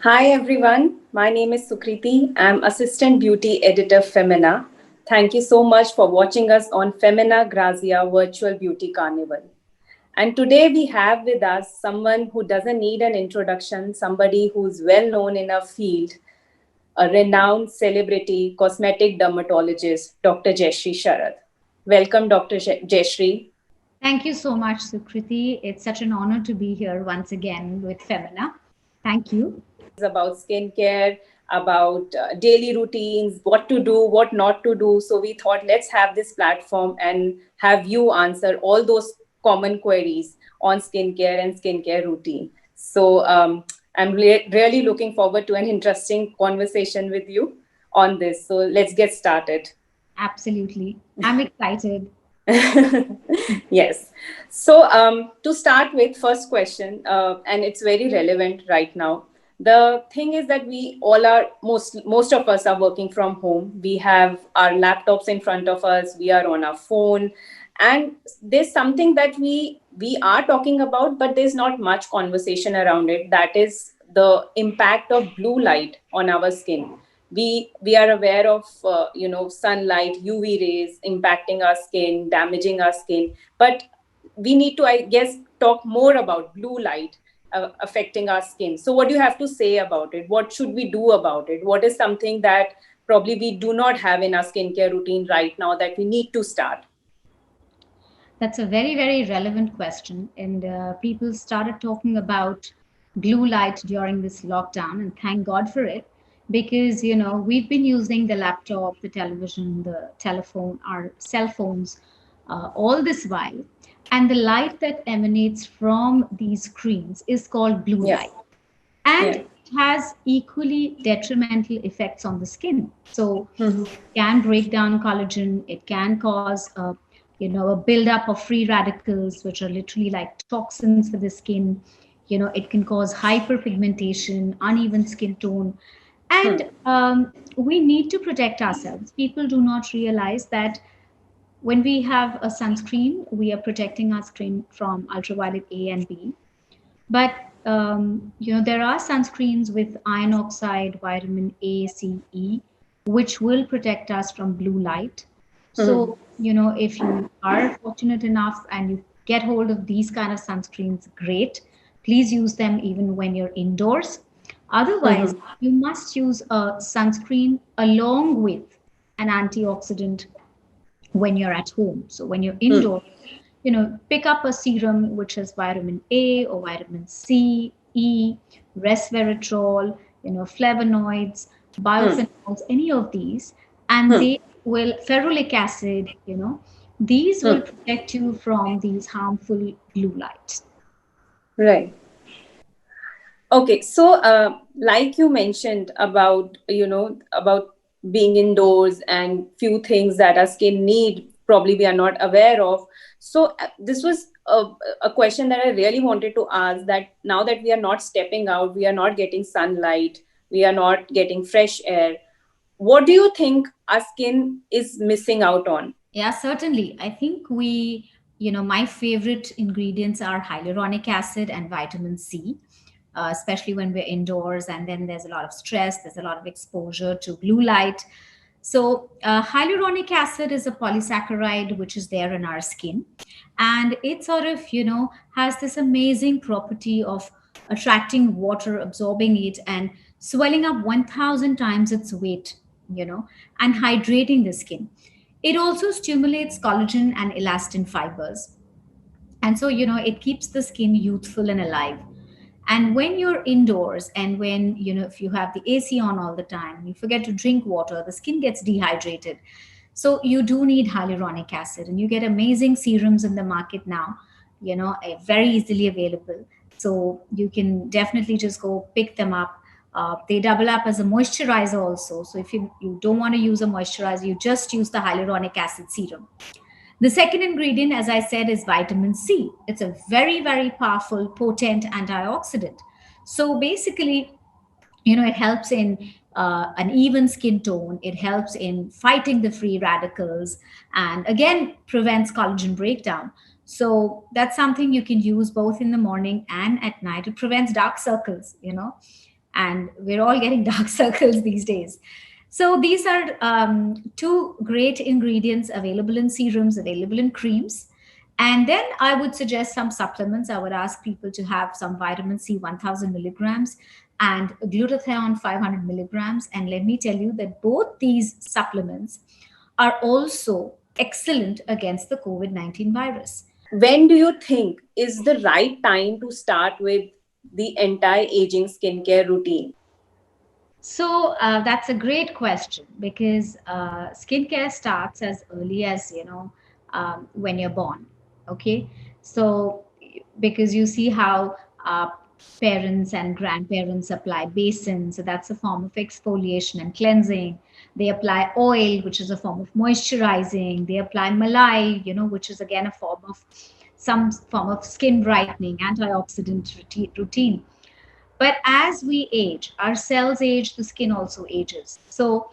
Hi everyone, my name is Sukriti. I'm Assistant Beauty Editor Femina. Thank you so much for watching us on Femina Grazia Virtual Beauty Carnival. And today we have with us someone who doesn't need an introduction, somebody who's well known in a field, a renowned celebrity cosmetic dermatologist, Dr. Jayashree Sharad. Welcome, Dr. Jayashree. Thank you so much, Sukriti. It's such an honor to be here once again with Femina. Thank you. About skincare, about daily routines, what to do, what not to do. So we thought let's have this platform and have you answer all those common queries on skincare and skincare routine. So I'm really looking forward to an interesting conversation with you on this. So let's get started. Absolutely. I'm excited. Yes. So to start with, first question, and it's very relevant right now. The thing is that we all are most of us are working from home. We have our laptops in front of us. We are on our phone, and there's something that we are talking about, but there's not much conversation around it. That is the impact of blue light on our skin. We are aware of sunlight, UV rays impacting our skin, damaging our skin, but we need to, I guess, talk more about blue light affecting our skin. So what do you have to say about it? What should we do about it? What is something that probably we do not have in our skincare routine right now that we need to start? That's a very, very relevant question. And people started talking about blue light during this lockdown, and thank God for it. Because, we've been using the laptop, the television, the telephone, our cell phones all this while. And the light that emanates from these screens is called blue Yeah. light. And Yeah. it has equally detrimental effects on the skin. So Mhm. it can break down collagen. It can cause a buildup of free radicals, which are literally like toxins for the skin. It can cause hyperpigmentation, uneven skin tone, and we need to protect ourselves. People do not realize that when we have a sunscreen, we are protecting our skin from ultraviolet A and B. But there are sunscreens with iron oxide, vitamin A, C, E, which will protect us from blue light. Mhm. So, if you are fortunate enough and you get hold of these kind of sunscreens, great. Please use them even when you're indoors. Otherwise, Mhm. you must use a sunscreen along with an antioxidant when you're at home. So when you're Mhm. indoors, pick up a serum which has vitamin A or vitamin C, E, resveratrol, flavonoids, Mhm. biophenols, any of these, and Mhm. they will, ferulic acid, these will Mhm. protect you from these harmful blue lights. Right. Okay, so like you mentioned about about being indoors and few things that our skin need probably we are not aware of. So this was a question that I really wanted to ask. That now that we are not stepping out, we are not getting sunlight, we are not getting fresh air. What do you think our skin is missing out on? Yeah, certainly. I think my favorite ingredients are hyaluronic acid and vitamin C, especially when we're indoors and then there's a lot of stress, there's a lot of exposure to blue light. So, hyaluronic acid is a polysaccharide which is there in our skin. And it sort of, has this amazing property of attracting water, absorbing it, and swelling up 1,000 times its weight, and hydrating the skin. It also stimulates collagen and elastin fibers. And so, it keeps the skin youthful and alive. And when you're indoors and when, if you have the AC on all the time, you forget to drink water, the skin gets dehydrated. So you do need hyaluronic acid, and you get amazing serums in the market now, very easily available. So you can definitely just go pick them up. They double up as a moisturizer also. So if you don't want to use a moisturizer, you just use the hyaluronic acid serum. The second ingredient, as I said, is vitamin C. It's a very, very powerful, potent antioxidant. So basically, it helps in an even skin tone. It helps in fighting the free radicals and again prevents collagen breakdown. So that's something you can use both in the morning and at night. It prevents dark circles. and we're all getting dark circles these days. So these are two great ingredients available in serums, available in creams. And then I would suggest some supplements. I would ask people to have some vitamin C 1000 milligrams and glutathione 500 milligrams. And let me tell you that both these supplements are also excellent against the COVID-19 virus. When do you think is the right time to start with the anti-aging skincare routine? So that's a great question because skincare starts as early as when you're born. Okay, so because you see how parents and grandparents apply basin, so that's a form of exfoliation and cleansing. They apply oil, which is a form of moisturizing. They apply malai, which is again a form of some form of skin brightening, antioxidant routine. But as we age, our cells age, the skin also ages. So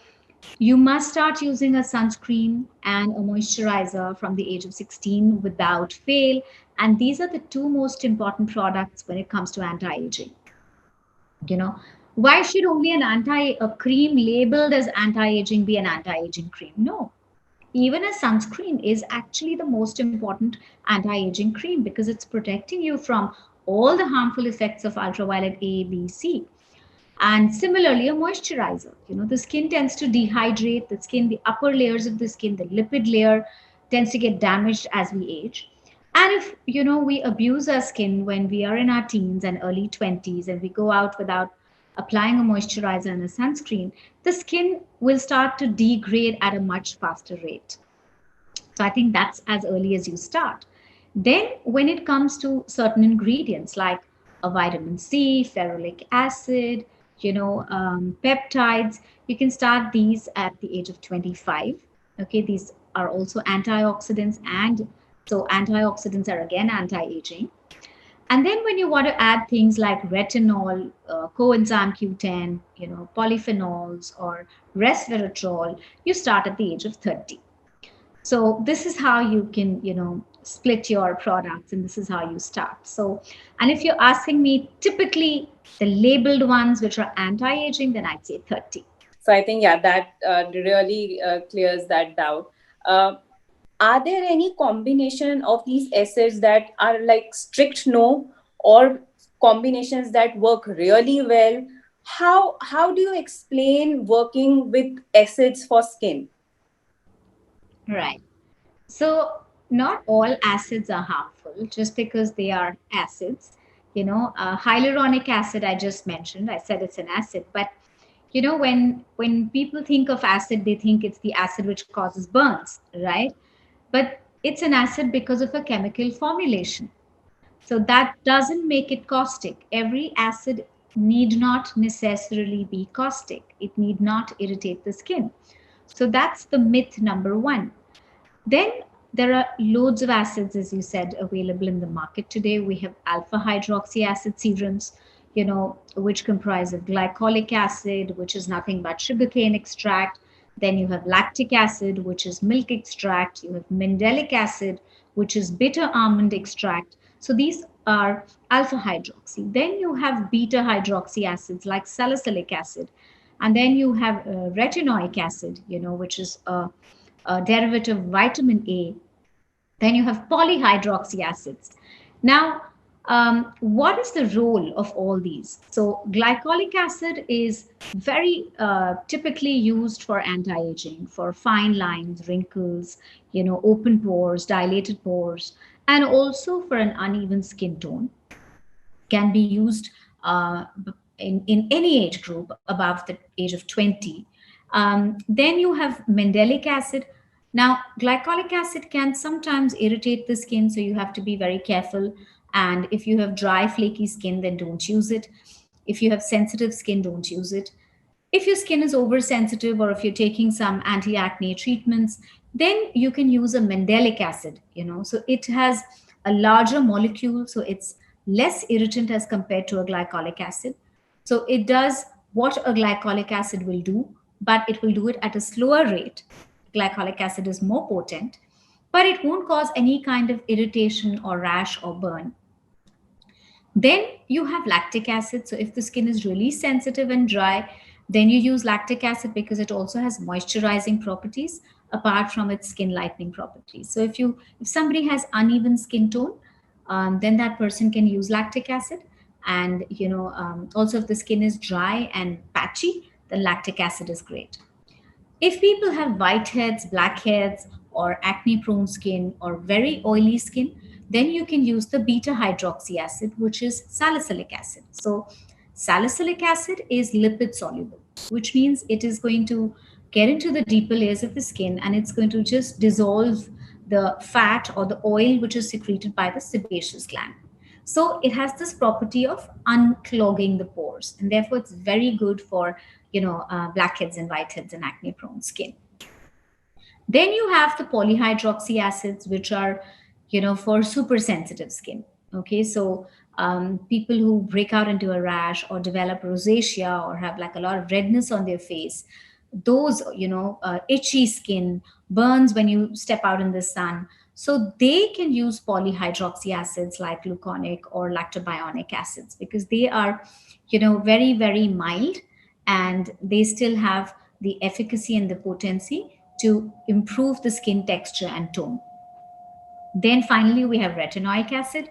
you must start using a sunscreen and a moisturizer from the age of 16 without fail. And these are the two most important products when it comes to anti-aging. You know, why should only a cream labeled as anti-aging be an anti-aging cream? No, even a sunscreen is actually the most important anti-aging cream because it's protecting you from all the harmful effects of ultraviolet A, B, C. And similarly, a moisturizer. The skin tends to dehydrate, the skin, the upper layers of the skin, the lipid layer tends to get damaged as we age. And if we abuse our skin when we are in our teens and early 20s and we go out without applying a moisturizer and a sunscreen, the skin will start to degrade at a much faster rate. So I think that's as early as you start. Then, when it comes to certain ingredients like a vitamin C, ferulic acid, peptides, you can start these at the age of 25. Okay, these are also antioxidants, and so antioxidants are again anti-aging. And then when you want to add things like retinol, coenzyme Q10, polyphenols or resveratrol, you start at the age of 30. So this is how you can split your products, and this is how you start. So, and if you're asking me, typically the labeled ones which are anti-aging, then I'd say 30. So I think, yeah, that really clears that doubt. Uh, are there any combination of these acids that are like strict no, or combinations that work really well? How do you explain working with acids for skin? Right. So not all acids are harmful just because they are acids. Hyaluronic acid I just mentioned. I said it's an acid, but when people think of acid, they think it's the acid which causes burns, right? But it's an acid because of a chemical formulation. So that doesn't make it caustic. Every acid need not necessarily be caustic. It need not irritate the skin. So that's the myth number one. Then there are loads of acids, as you said, available in the market today. We have alpha hydroxy acid serums, which comprise of glycolic acid, which is nothing but sugarcane extract. Then you have lactic acid, which is milk extract. You have mandelic acid, which is bitter almond extract. So these are alpha hydroxy. Then you have beta hydroxy acids like salicylic acid. And then you have retinoic acid, which is a derivative of vitamin A. Then you have polyhydroxy acids. Now, what is the role of all these? So, glycolic acid is very typically used for anti-aging, for fine lines, wrinkles, open pores, dilated pores, and also for an uneven skin tone. Can be used in any age group above the age of 20. Then you have mandelic acid. Now, glycolic acid can sometimes irritate the skin, so you have to be very careful. And if you have dry, flaky skin, then don't use it. If you have sensitive skin, don't use it. If your skin is oversensitive or if you're taking some anti-acne treatments, then you can use a mandelic acid. So it has a larger molecule, so it's less irritant as compared to a glycolic acid. So it does what a glycolic acid will do, but it will do it at a slower rate. Glycolic acid is more potent, but it won't cause any kind of irritation or rash or burn. Then you have lactic acid. So if the skin is really sensitive and dry, then you use lactic acid because it also has moisturizing properties apart from its skin lightening properties. So if somebody has uneven skin tone, then that person can use lactic acid. And also if the skin is dry and patchy, then lactic acid is great. If people have whiteheads, blackheads, or acne prone skin or very oily skin, then you can use the beta hydroxy acid, which is salicylic acid. So, salicylic acid is lipid soluble, which means it is going to get into the deeper layers of the skin and it's going to just dissolve the fat or the oil which is secreted by the sebaceous gland. So it has this property of unclogging the pores, and therefore it's very good for blackheads and whiteheads and acne prone skin. Then you have the polyhydroxy acids, which are, for super sensitive skin. Okay, so people who break out into a rash or develop rosacea or have like a lot of redness on their face, those, itchy skin, burns when you step out in the sun. So they can use polyhydroxy acids like gluconic or lactobionic acids because they are, very, very mild, and they still have the efficacy and the potency to improve the skin texture and tone. Then finally, we have retinoic acid,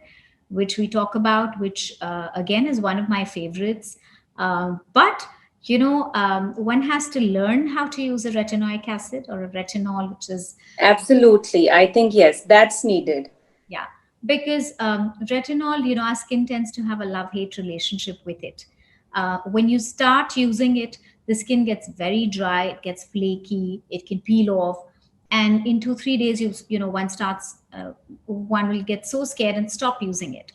which we talk about, which again is one of my favorites. But one has to learn how to use a retinoic acid or a retinol, which is Absolutely. I think, yes, that's needed. yeah, because retinol, our skin tends to have a love-hate relationship with it. When you start using it, the skin gets very dry, it gets flaky, it can peel off, and in 2 3 days, one will get so scared and stop using it.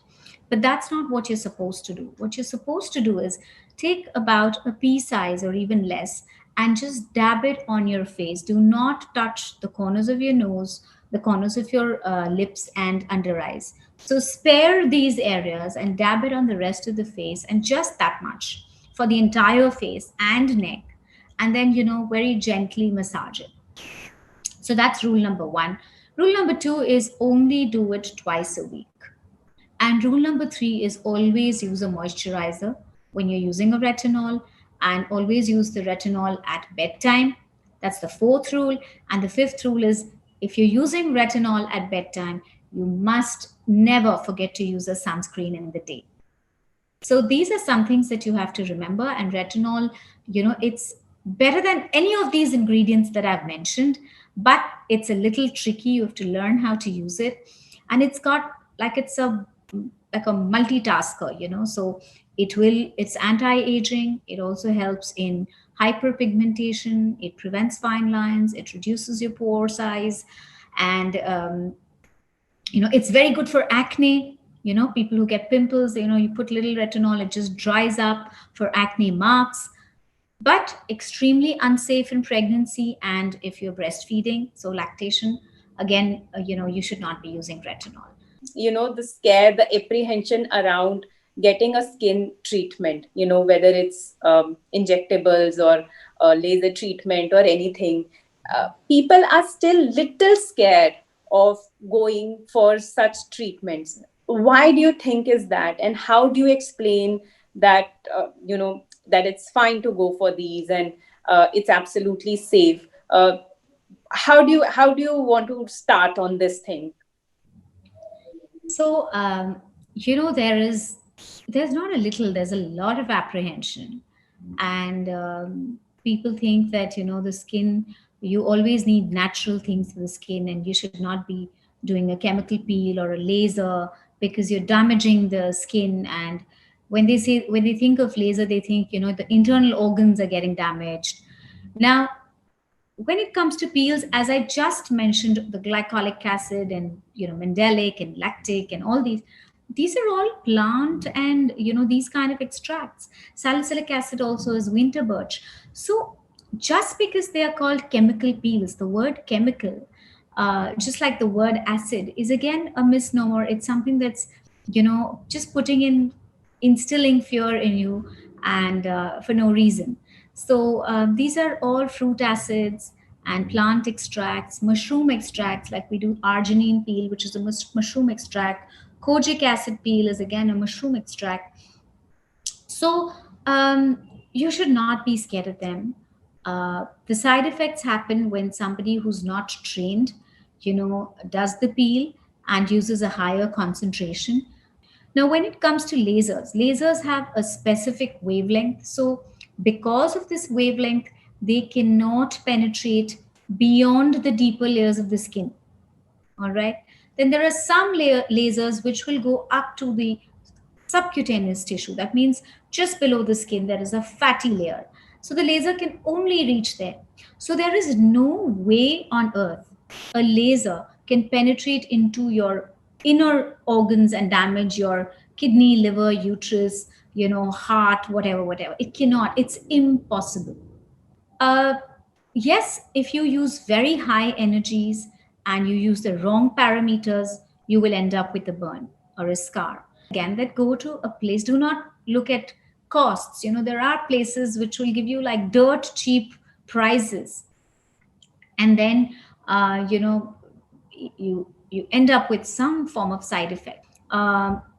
But that's not what you're supposed to do. What you're supposed to do is take about a pea size or even less and just dab it on your face. Do not touch the corners of your nose, the corners of your lips, and under eyes. So spare these areas and dab it on the rest of the face, and just that much for the entire face and neck. And then, very gently massage it. So that's rule number one. Rule number two is only do it twice a week. And rule number three is always use a moisturizer when you're using a retinol, and always use the retinol at bedtime. That's the fourth rule. And the fifth rule is if you're using retinol at bedtime, you must never forget to use a sunscreen in the day. So these are some things that you have to remember. And retinol, it's better than any of these ingredients that I've mentioned, but it's a little tricky. You have to learn how to use it. And it's like a multitasker, so it's anti-aging. It also helps in hyperpigmentation. It prevents fine lines. It reduces your pore size. And it's very good for acne. People who get pimples, you put little retinol, it just dries up for acne marks. But extremely unsafe in pregnancy and if you're breastfeeding, so lactation, again, you should not be using retinol. The scare, the apprehension around getting a skin treatment, whether it's injectables or laser treatment or anything, people are still little scared of going for such treatments. Why do you think is that, and how do you explain that, that it's fine to go for these, and it's absolutely safe? How do you want to start on this thing? So, there's not a little, there's a lot of apprehension. And people think that, the skin, you always need natural things for the skin, and you should not be doing a chemical peel or a laser because you're damaging the skin. And when they think of laser, they think, the internal organs are getting damaged. Now, when it comes to peels, as I just mentioned, the glycolic acid and mandelic and lactic and all these are all plant and these kind of extracts. Salicylic acid also is winter birch. So just because they are called chemical peels, the word chemical, just like the word acid, is again a misnomer. It's something that's just instilling fear in you, and for no reason. So these are all fruit acids and plant extracts, mushroom extracts, like we do arginine peel, which is a mushroom extract, Kojic acid peel is again a mushroom extract. So you should not be scared of them. The side effects happen when somebody who's not trained, does the peel and uses a higher concentration. Now, when it comes to lasers, lasers have a specific wavelength. So, because of this wavelength, they cannot penetrate beyond the deeper layers of the skin. All right. Then there are some lasers which will go up to the subcutaneous tissue. That means just below the skin, there is a fatty layer. So the laser can only reach there. So there is no way on earth a laser can penetrate into your inner organs and damage your kidney, liver, uterus, heart, whatever, whatever. It cannot. It's impossible. Uh, yes, if you use very high energies and you use the wrong parameters, you will end up with a burn or a scar. Again, that go to a place, do not look at costs. There are places which will give you like dirt cheap prices. And then, you end up with some form of side effect.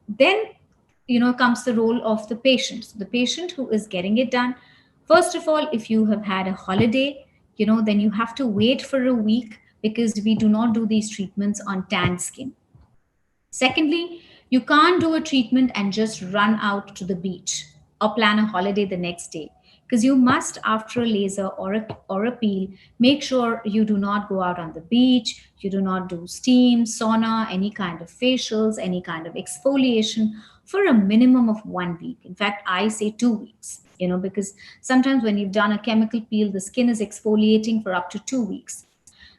Then comes the role of the patient. So the patient who is getting it done, first of all, if you have had a holiday, then you have to wait for a week, because we do not do these treatments on tanned skin. Secondly, you can't do a treatment and just run out to the beach or plan a holiday the next day, because you must, after a laser or a peel, make sure you do not go out on the beach, you do not do steam, sauna, any kind of facials, any kind of exfoliation for a minimum of 1 week. In fact, I say 2 weeks, because sometimes when you've done a chemical peel, the skin is exfoliating for up to 2 weeks.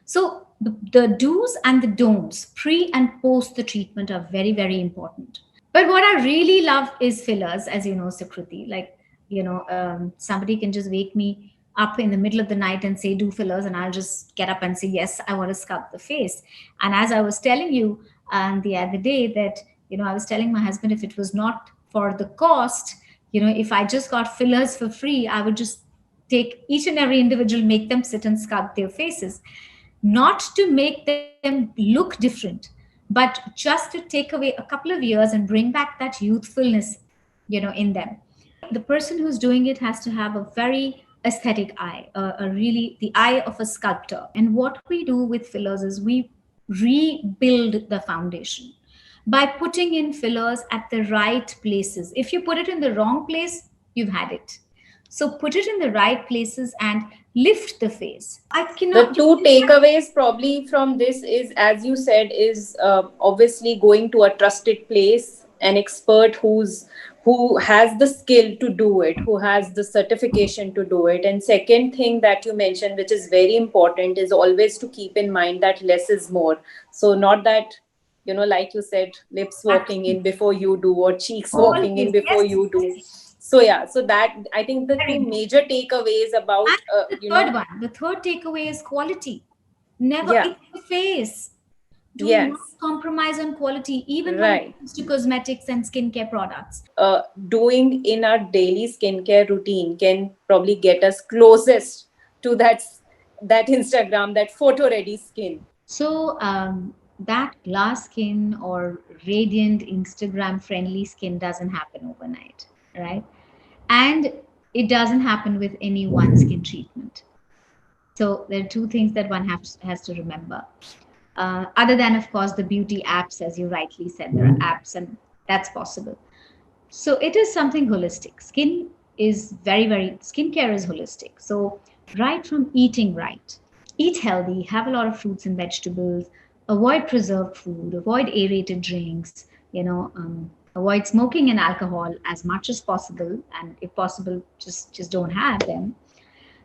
So the do's and the don'ts pre and post the treatment are very, very important. But what I really love is fillers, as you know, Sukriti. Like, somebody can just wake me up in the middle of the night and say, do fillers, and I'll just get up and say, yes, I want to sculpt the face. And as I was telling you the other day that, I was telling my husband, if it was not for the cost, if I just got fillers for free, I would just take each and every individual, make them sit and sculpt their faces, not to make them look different, but just to take away a couple of years and bring back that youthfulness, in them. The person who's doing it has to have a very aesthetic eye, a really the eye of a sculptor. And what we do with fillers is we rebuild the foundation by putting in fillers at the right places. If you put it in the wrong place, you've had it. So put it in the right places and lift the face. I The cannot. two takeaways probably from this is, as you said, is obviously going to a trusted place, an expert who has the skill to do it, who has the certification to do it. And second thing that you mentioned, which is very important, is always to keep in mind that less is more. So not that, like you said, lips walking in before you do, or cheeks walking in Always, before yes. you do. So yeah, so that, I think the Very two important. major takeaways about And the third takeaway is quality. Never, yeah, it's the face. Do not yes, compromise on quality, even when it right. comes to cosmetics and skincare products. Doing in our daily skincare routine can probably get us closest to that Instagram, that photo ready skin. So, that glass skin or radiant Instagram friendly skin doesn't happen overnight, right? And it doesn't happen with any one skin treatment. So there are two things that one has to remember. Other than, of course, the beauty apps, as you rightly said, there are apps, and that's possible. So it is something holistic. Skincare is holistic. So right from eating right, eat healthy, have a lot of fruits and vegetables, avoid preserved food, avoid aerated drinks, avoid smoking and alcohol as much as possible, and if possible, just don't have them.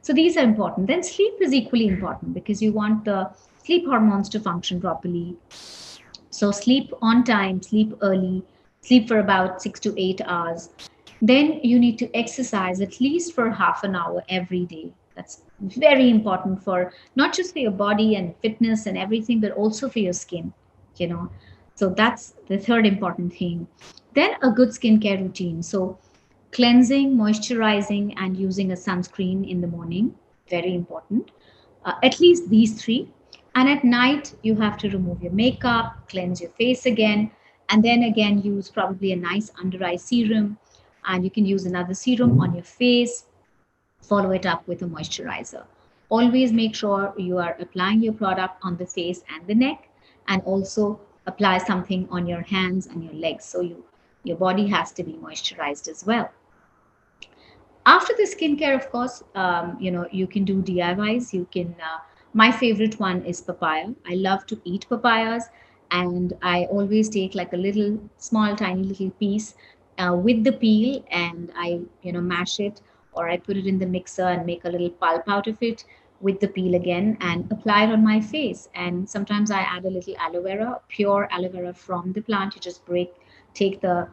So these are important. Then sleep is equally important, because you want the sleep hormones to function properly. So sleep on time, sleep early, sleep for about 6 to 8 hours. Then you need to exercise at least for half an hour every day. That's very important, for not just for your body and fitness and everything, but also for your skin, you know. So that's the third important thing. Then a good skincare routine. So cleansing, moisturizing, and using a sunscreen in the morning, very important. At least these three. And at night, you have to remove your makeup, cleanse your face again, And then again, use probably a nice under eye serum, and you can use another serum on your face, follow it up with a moisturizer. Always make sure you are applying your product on the face and the neck, and also apply something on your hands and your legs. So your body has to be moisturized as well. After the skincare, of course, you can do DIYs. You can. My favorite one is papaya. I love to eat papayas, and I always take like a little small, tiny little piece with the peel, and I mash it, or I put it in the mixer and make a little pulp out of it with the peel again, and apply it on my face. And sometimes I add a little aloe vera, pure aloe vera from the plant. You just take the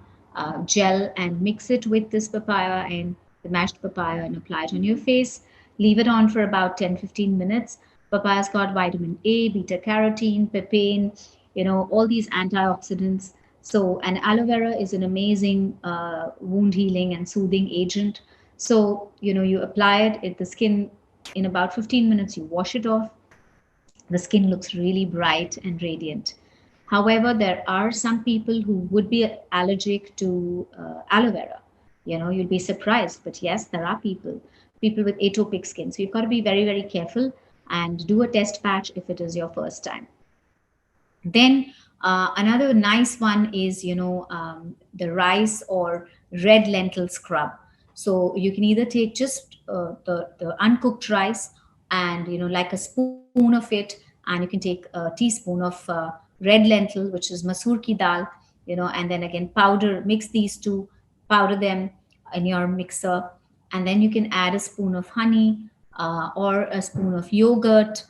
gel and mix it with this papaya and the mashed papaya, and apply it on your face. Leave it on for about 10-15 minutes. Papaya's got vitamin A, beta carotene, papain, all these antioxidants. So, and aloe vera is an amazing wound healing and soothing agent. So, you apply it at the skin in about 15 minutes, you wash it off. The skin looks really bright and radiant. However, there are some people who would be allergic to aloe vera. You'll be surprised, but yes, there are people with atopic skin. So you've got to be very, very careful and do a test patch if it is your first time. Then another nice one is, the rice or red lentil scrub. So you can either take just the uncooked rice and, like a spoon of it, and you can take a teaspoon of red lentil, which is masoor ki dal, and then again mix these two, powder them in your mixer, and then you can add a spoon of honey or a spoon of yogurt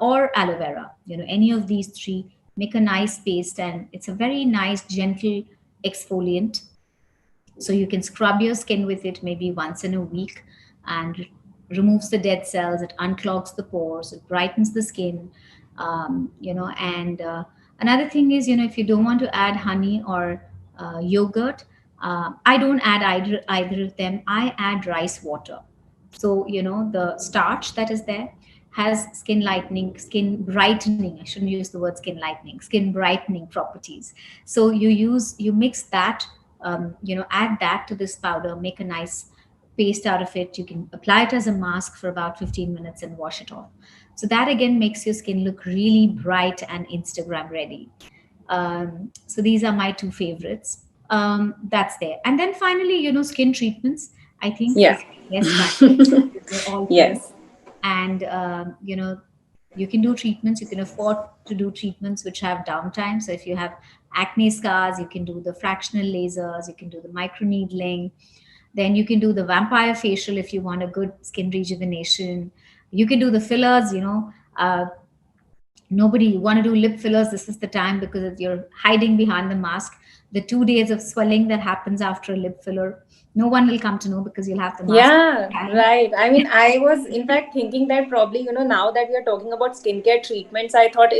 or aloe vera, any of these three, make a nice paste, and it's a very nice gentle exfoliant. So you can scrub your skin with it maybe once in a week, and removes the dead cells, it unclogs the pores, it brightens the skin. And another thing is, if you don't want to add honey or yogurt, I don't add either of them. I add rice water. So, the starch that is there has skin lightening, skin brightening. I shouldn't use the word skin lightening, skin brightening properties. So you mix that, add that to this powder, make a nice paste out of it. You can apply it as a mask for about 15 minutes and wash it off. So that again makes your skin look really bright and Instagram ready. So these are my two favorites. That's there. And then finally, skin treatments, I think, Yeah. is yes, all Yes. and you can do treatments, you can afford to do treatments which have downtime. So if you have acne scars, you can do the fractional lasers, you can do the microneedling, then you can do the vampire facial if you want a good skin rejuvenation. You can do the fillers, nobody you want to do lip fillers, this is the time, because you're hiding behind the mask. The 2 days of swelling that happens after a lip filler, no one will come to know because you'll have the mask. Yeah, right. I mean, I was in fact thinking that probably, now that we are talking about skincare treatments, I thought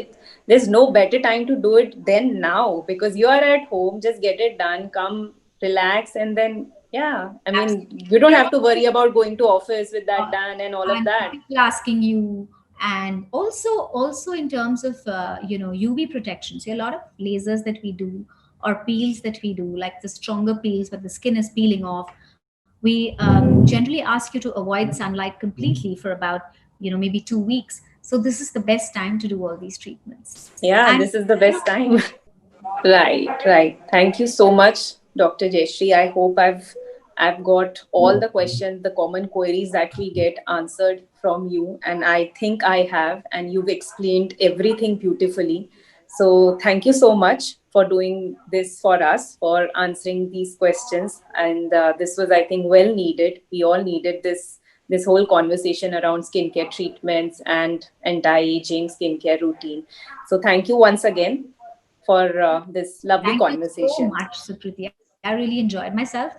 there's no better time to do it than now, because you are at home, just get it done, come relax, and then, yeah, I mean, you don't have to worry about going to office with that done and all of And that. people asking you, and also in terms of UV protection. So a lot of lasers that we do, or peels that we do, like the stronger peels where the skin is peeling off, we generally ask you to avoid sunlight completely for about maybe 2 weeks. So this is the best time to do all these treatments. Yeah, And this is the best time. Right, right. Thank you so much, Dr. Jayashree. I hope I've got all the questions, the common queries that we get answered from you, and I think I have, and you've explained everything beautifully. So thank you so much for doing this for us, for answering these questions, and this was, I think, well needed. We all needed this whole conversation around skincare treatments and anti-aging skincare routine. So thank you once again for this lovely thank you so conversation. much, Sukriti. I really enjoyed myself.